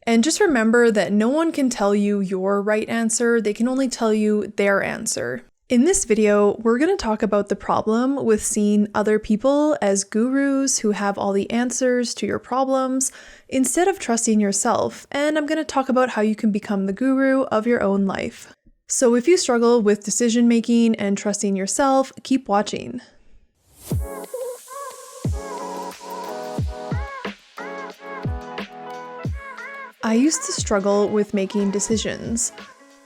And just remember that no one can tell you your right answer, they can only tell you their answer. In this video, we're going to talk about the problem with seeing other people as gurus who have all the answers to your problems instead of trusting yourself, and I'm going to talk about how you can become the guru of your own life. So if you struggle with decision making and trusting yourself, keep watching. I used to struggle with making decisions.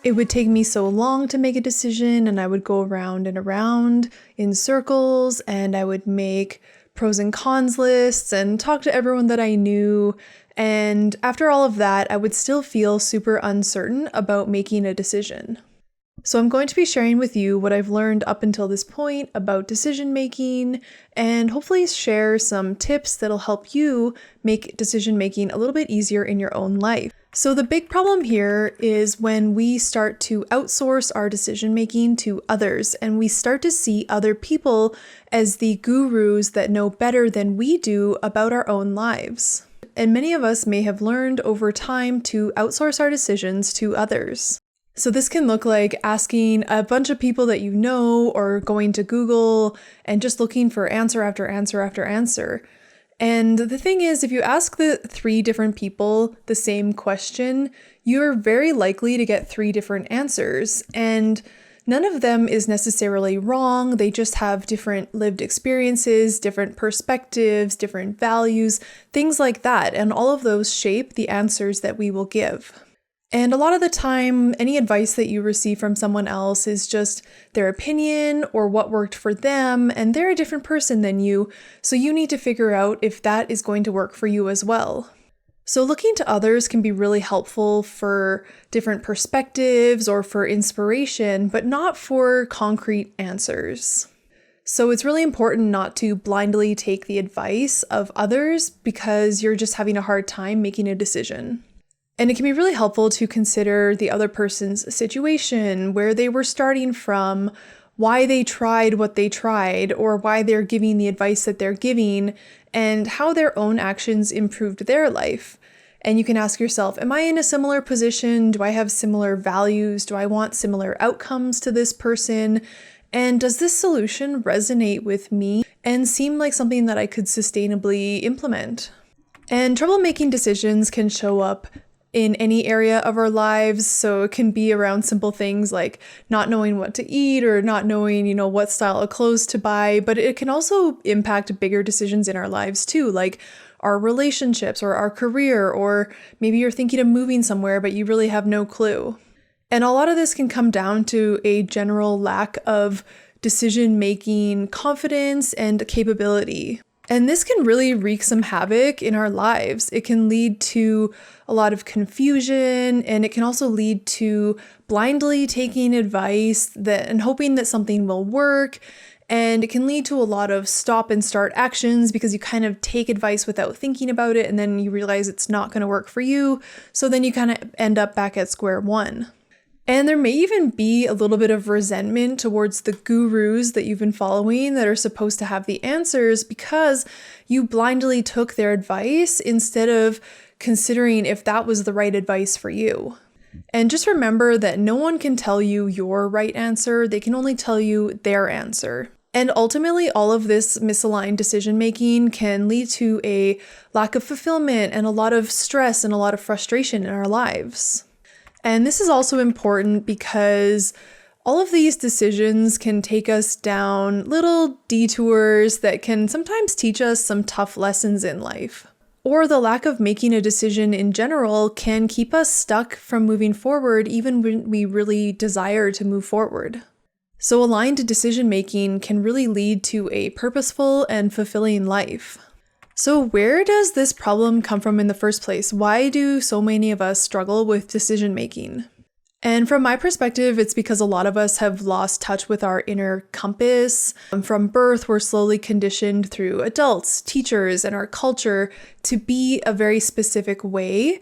It would take me so long to make a decision, and I would go around and around in circles, and I would make pros and cons lists and talk to everyone that I knew. And after all of that, I would still feel super uncertain about making a decision. So I'm going to be sharing with you what I've learned up until this point about decision making and hopefully share some tips that'll help you make decision making a little bit easier in your own life. So the big problem here is when we start to outsource our decision making to others and we start to see other people as the gurus that know better than we do about our own lives. And many of us may have learned over time to outsource our decisions to others. So this can look like asking a bunch of people that you know or going to Google and just looking for answer after answer after answer. And the thing is, if you ask the 3 different people the same question, you're very likely to get 3 different answers. And none of them is necessarily wrong. They just have different lived experiences, different perspectives, different values, things like that. And all of those shape the answers that we will give. And a lot of the time, any advice that you receive from someone else is just their opinion or what worked for them, and they're a different person than you, so you need to figure out if that is going to work for you as well. So looking to others can be really helpful for different perspectives or for inspiration, but not for concrete answers. So it's really important not to blindly take the advice of others because you're just having a hard time making a decision. And it can be really helpful to consider the other person's situation, where they were starting from, why they tried what they tried, or why they're giving the advice that they're giving, and how their own actions improved their life. And you can ask yourself, am I in a similar position? Do I have similar values? Do I want similar outcomes to this person? And does this solution resonate with me and seem like something that I could sustainably implement? And trouble making decisions can show up in any area of our lives. So it can be around simple things like not knowing what to eat or not knowing, what style of clothes to buy, but it can also impact bigger decisions in our lives too, like our relationships or our career, or maybe you're thinking of moving somewhere, but you really have no clue. And a lot of this can come down to a general lack of decision-making confidence and capability. And this can really wreak some havoc in our lives. It can lead to a lot of confusion, and it can also lead to blindly taking advice and hoping that something will work. And it can lead to a lot of stop and start actions because you kind of take advice without thinking about it, and then you realize it's not going to work for you. So then you kind of end up back at square one. And there may even be a little bit of resentment towards the gurus that you've been following that are supposed to have the answers because you blindly took their advice instead of considering if that was the right advice for you. And just remember that no one can tell you your right answer, they can only tell you their answer. And ultimately, all of this misaligned decision making can lead to a lack of fulfillment and a lot of stress and a lot of frustration in our lives. And this is also important because all of these decisions can take us down little detours that can sometimes teach us some tough lessons in life. Or the lack of making a decision in general can keep us stuck from moving forward even when we really desire to move forward. So aligned decision making can really lead to a purposeful and fulfilling life. So where does this problem come from in the first place? Why do so many of us struggle with decision making? And from my perspective, it's because a lot of us have lost touch with our inner compass. From birth, we're slowly conditioned through adults, teachers, and our culture to be a very specific way.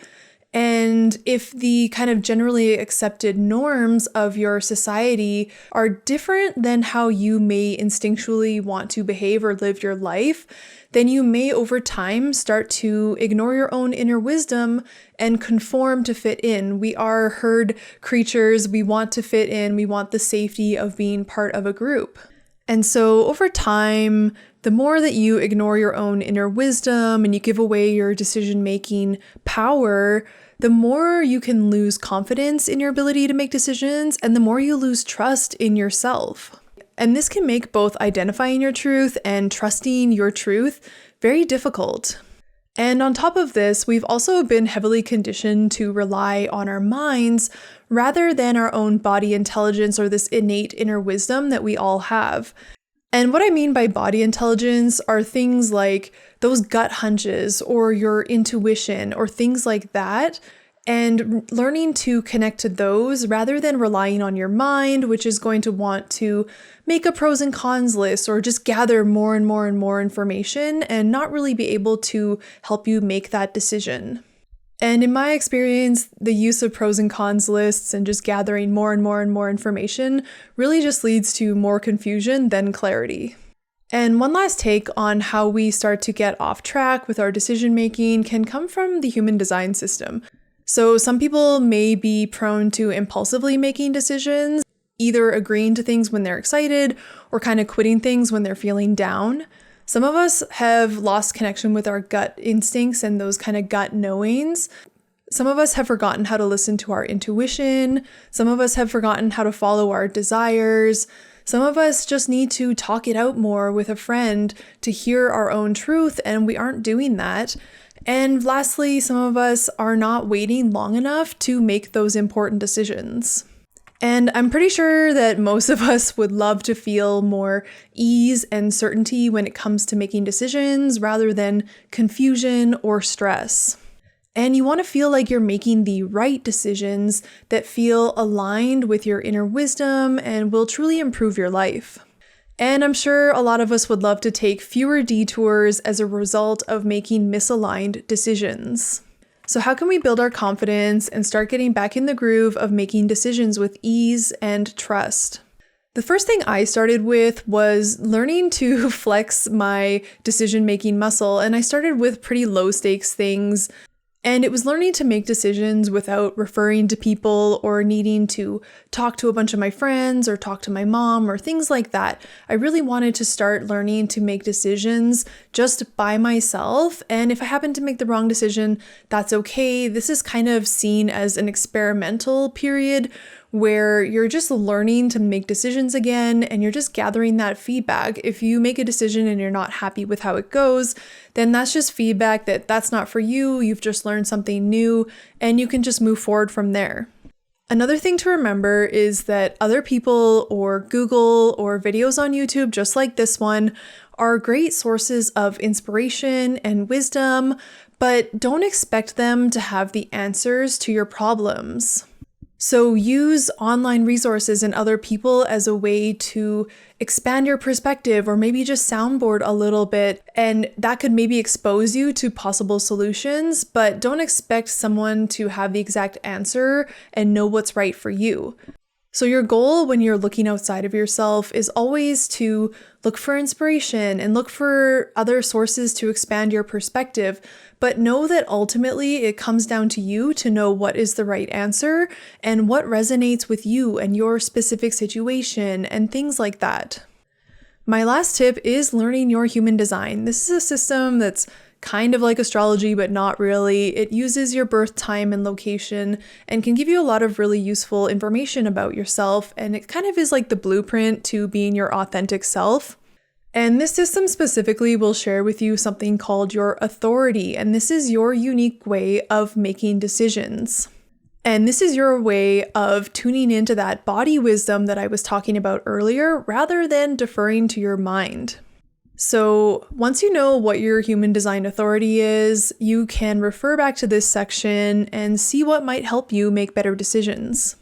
And if the kind of generally accepted norms of your society are different than how you may instinctually want to behave or live your life, then you may over time start to ignore your own inner wisdom and conform to fit in. We are herd creatures. We want to fit in. We want the safety of being part of a group. And so over time, the more that you ignore your own inner wisdom and you give away your decision-making power, the more you can lose confidence in your ability to make decisions and the more you lose trust in yourself. And this can make both identifying your truth and trusting your truth very difficult. And on top of this, we've also been heavily conditioned to rely on our minds rather than our own body intelligence or this innate inner wisdom that we all have. And what I mean by body intelligence are things like those gut hunches or your intuition or things like that. And learning to connect to those rather than relying on your mind, which is going to want to make a pros and cons list or just gather more and more and more information and not really be able to help you make that decision. And in my experience, the use of pros and cons lists and just gathering more and more and more information really just leads to more confusion than clarity. And one last take on how we start to get off track with our decision making can come from the human design system. So some people may be prone to impulsively making decisions, either agreeing to things when they're excited or kind of quitting things when they're feeling down. Some of us have lost connection with our gut instincts and those kind of gut knowings. Some of us have forgotten how to listen to our intuition. Some of us have forgotten how to follow our desires. Some of us just need to talk it out more with a friend to hear our own truth, and we aren't doing that. And lastly, some of us are not waiting long enough to make those important decisions. And I'm pretty sure that most of us would love to feel more ease and certainty when it comes to making decisions rather than confusion or stress. And you want to feel like you're making the right decisions that feel aligned with your inner wisdom and will truly improve your life. And I'm sure a lot of us would love to take fewer detours as a result of making misaligned decisions. So how can we build our confidence and start getting back in the groove of making decisions with ease and trust? The first thing I started with was learning to flex my decision-making muscle, and I started with pretty low stakes things. And it was learning to make decisions without referring to people or needing to talk to a bunch of my friends or talk to my mom or things like that. I really wanted to start learning to make decisions just by myself. And if I happen to make the wrong decision, that's okay. This is kind of seen as an experimental period where you're just learning to make decisions again and you're just gathering that feedback. If you make a decision and you're not happy with how it goes, then that's just feedback that that's not for you. You've just learned something new and you can just move forward from there. Another thing to remember is that other people or Google or videos on YouTube, just like this one, are great sources of inspiration and wisdom, but don't expect them to have the answers to your problems. So use online resources and other people as a way to expand your perspective or maybe just soundboard a little bit, and that could maybe expose you to possible solutions, but don't expect someone to have the exact answer and know what's right for you. So your goal when you're looking outside of yourself is always to look for inspiration and look for other sources to expand your perspective, but know that ultimately it comes down to you to know what is the right answer and what resonates with you and your specific situation and things like that. My last tip is learning your human design. This is a system that's kind of like astrology, but not really. It uses your birth time and location and can give you a lot of really useful information about yourself. And it kind of is like the blueprint to being your authentic self. And this system specifically will share with you something called your authority. And this is your unique way of making decisions. And this is your way of tuning into that body wisdom that I was talking about earlier, rather than deferring to your mind. So once you know what your human design authority is, you can refer back to this section and see what might help you make better decisions.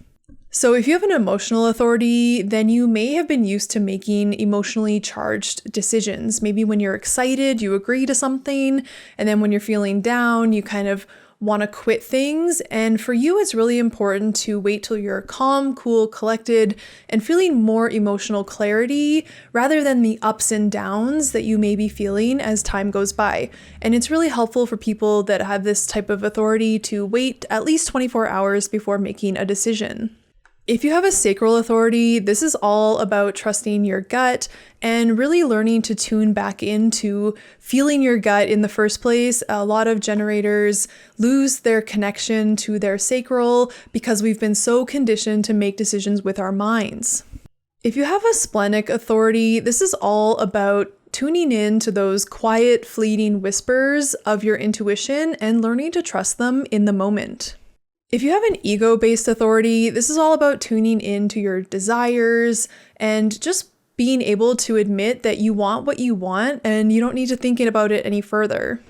So if you have an emotional authority, then you may have been used to making emotionally charged decisions. Maybe when you're excited, you agree to something, and then when you're feeling down, you kind of want to quit things. And for you, it's really important to wait till you're calm, cool, collected, and feeling more emotional clarity rather than the ups and downs that you may be feeling as time goes by. And it's really helpful for people that have this type of authority to wait at least 24 hours before making a decision. If you have a sacral authority, this is all about trusting your gut and really learning to tune back into feeling your gut in the first place. A lot of generators lose their connection to their sacral because we've been so conditioned to make decisions with our minds. If you have a splenic authority, this is all about tuning in to those quiet, fleeting whispers of your intuition and learning to trust them in the moment. If you have an ego-based authority, this is all about tuning in to your desires and just being able to admit that you want what you want and you don't need to think about it any further.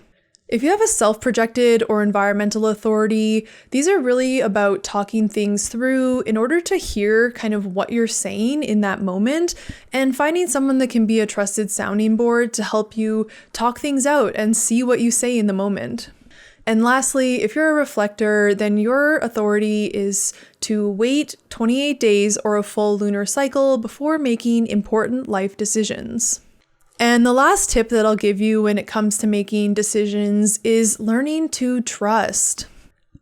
If you have a self-projected or environmental authority, these are really about talking things through in order to hear kind of what you're saying in that moment and finding someone that can be a trusted sounding board to help you talk things out and see what you say in the moment. And lastly, if you're a reflector, then your authority is to wait 28 days or a full lunar cycle before making important life decisions. And the last tip that I'll give you when it comes to making decisions is learning to trust.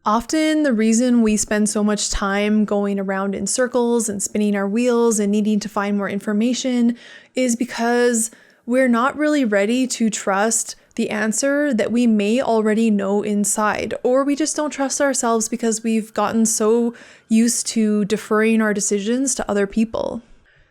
Often the reason we spend so much time going around in circles and spinning our wheels and needing to find more information is because we're not really ready to trust the answer that we may already know inside, or we just don't trust ourselves because we've gotten so used to deferring our decisions to other people.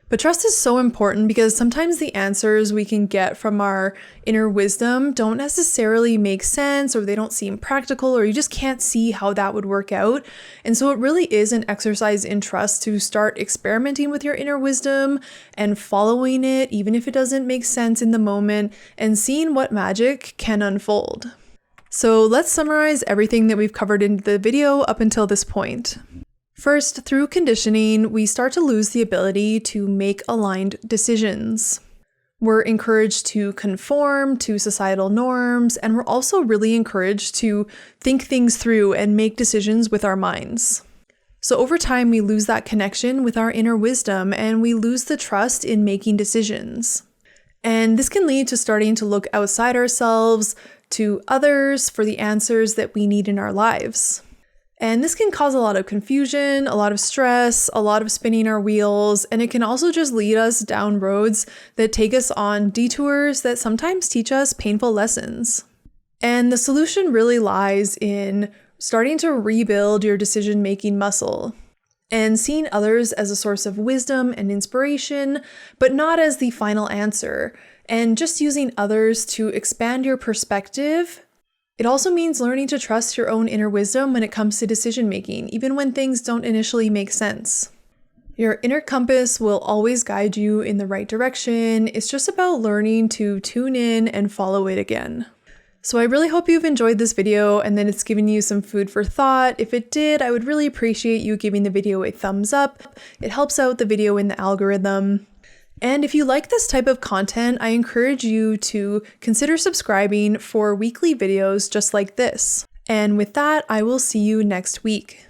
But trust is so important because sometimes the answers we can get from our inner wisdom don't necessarily make sense, or they don't seem practical, or you just can't see how that would work out. And so it really is an exercise in trust to start experimenting with your inner wisdom and following it, even if it doesn't make sense in the moment, and seeing what magic can unfold. So let's summarize everything that we've covered in the video up until this point. First, through conditioning, we start to lose the ability to make aligned decisions. We're encouraged to conform to societal norms, and we're also really encouraged to think things through and make decisions with our minds. So over time, we lose that connection with our inner wisdom, and we lose the trust in making decisions. And this can lead to starting to look outside ourselves, to others for the answers that we need in our lives. And this can cause a lot of confusion, a lot of stress, a lot of spinning our wheels, and it can also just lead us down roads that take us on detours that sometimes teach us painful lessons. And the solution really lies in starting to rebuild your decision-making muscle and seeing others as a source of wisdom and inspiration, but not as the final answer, and just using others to expand your perspective. It also means learning to trust your own inner wisdom when it comes to decision making, even when things don't initially make sense. Your inner compass will always guide you in the right direction. It's just about learning to tune in and follow it again. So I really hope you've enjoyed this video and that it's given you some food for thought. If it did, I would really appreciate you giving the video a thumbs up. It helps out the video in the algorithm. And if you like this type of content, I encourage you to consider subscribing for weekly videos just like this. And with that, I will see you next week.